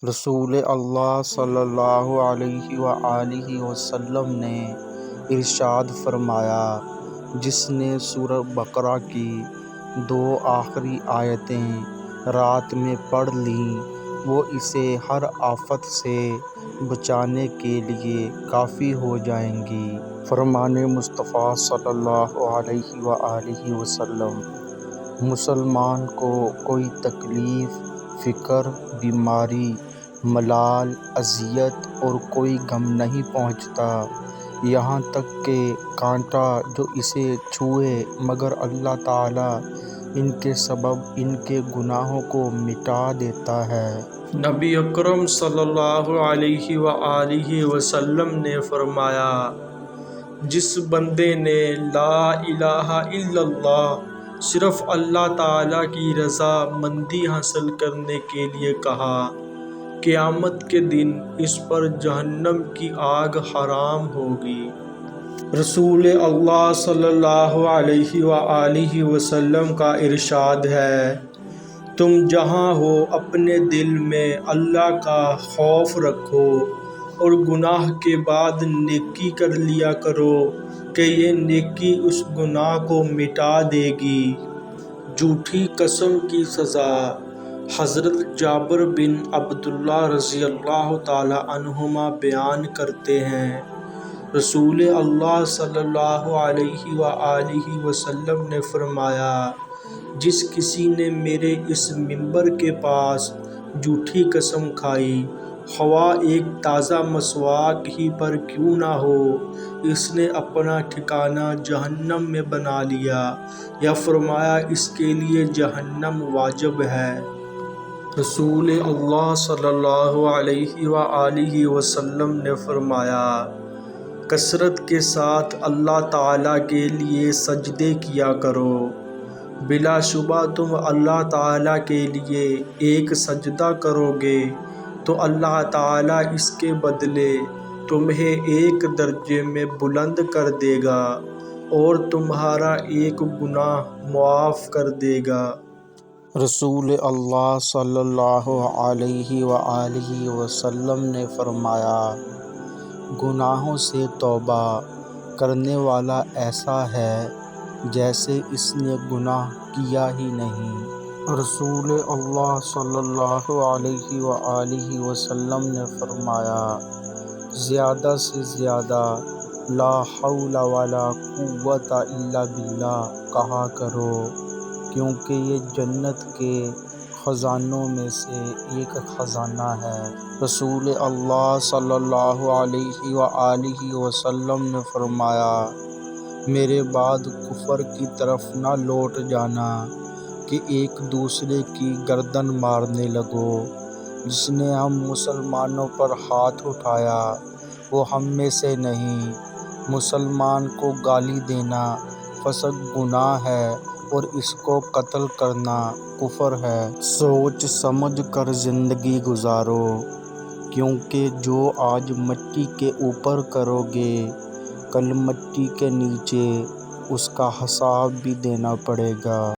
رسول اللہ صلی اللہ علیہ وآلہ وسلم نے ارشاد فرمایا، جس نے سورہ بقرہ کی 2 آخری آیتیں رات میں پڑھ لیں وہ اسے ہر آفت سے بچانے کے لیے کافی ہو جائیں گی۔ فرمان مصطفیٰ صلی اللہ علیہ وآلہ وسلم: مسلمان کو کوئی تکلیف، فکر، بیماری، ملال، اذیت اور کوئی غم نہیں پہنچتا، یہاں تک کہ کانٹا جو اسے چھوئے، مگر اللہ تعالیٰ ان کے سبب ان کے گناہوں کو مٹا دیتا ہے۔ نبی اکرم صلی اللہ علیہ وآلہ وسلم نے فرمایا، جس بندے نے لا الہ الا اللہ صرف اللہ تعالیٰ کی رضا مندی حاصل کرنے کے لیے کہا، قیامت کے دن اس پر جہنم کی آگ حرام ہوگی۔ رسول اللہ صلی اللہ علیہ وآلہ وسلم کا ارشاد ہے، تم جہاں ہو اپنے دل میں اللہ کا خوف رکھو اور گناہ کے بعد نیکی کر لیا کرو کہ یہ نیکی اس گناہ کو مٹا دے گی۔ جھوٹی قسم کی سزا۔ حضرت جابر بن عبداللہ رضی اللہ تعالی عنہما بیان کرتے ہیں، رسول اللہ صلی اللہ علیہ وآلہ وسلم نے فرمایا، جس کسی نے میرے اس منبر کے پاس جھوٹی قسم کھائی، خواہ ایک تازہ مسواک ہی پر کیوں نہ ہو، اس نے اپنا ٹھکانہ جہنم میں بنا لیا، یا فرمایا اس کے لیے جہنم واجب ہے۔ رسول اللہ صلی اللہ علیہ وآلہ وسلم نے فرمایا، کثرت کے ساتھ اللہ تعالیٰ کے لیے سجدے کیا کرو، بلا شبہ تم اللہ تعالیٰ کے لیے ایک سجدہ کرو گے تو اللہ تعالیٰ اس کے بدلے تمہیں 1 درجے میں بلند کر دے گا اور تمہارا ایک گناہ معاف کر دے گا۔ رسول اللہ صلی اللہ علیہ وآلہ وسلم نے فرمایا، گناہوں سے توبہ کرنے والا ایسا ہے جیسے اس نے گناہ کیا ہی نہیں۔ رسول اللہ صلی اللہ علیہ وآلہ وسلم نے فرمایا، زیادہ سے زیادہ لا حول ولا قوت الا باللہ کہا کرو، کیونکہ یہ جنت کے خزانوں میں سے ایک خزانہ ہے۔ رسول اللہ صلی اللہ علیہ وآلہ وسلم نے فرمایا، میرے بعد کفر کی طرف نہ لوٹ جانا کہ ایک دوسرے کی گردن مارنے لگو۔ جس نے ہم مسلمانوں پر ہاتھ اٹھایا وہ ہم میں سے نہیں۔ مسلمان کو گالی دینا فسق گناہ ہے اور اس کو قتل کرنا کفر ہے۔ سوچ سمجھ کر زندگی گزارو، کیونکہ جو آج مٹی کے اوپر کرو گے کل مٹی کے نیچے اس کا حساب بھی دینا پڑے گا۔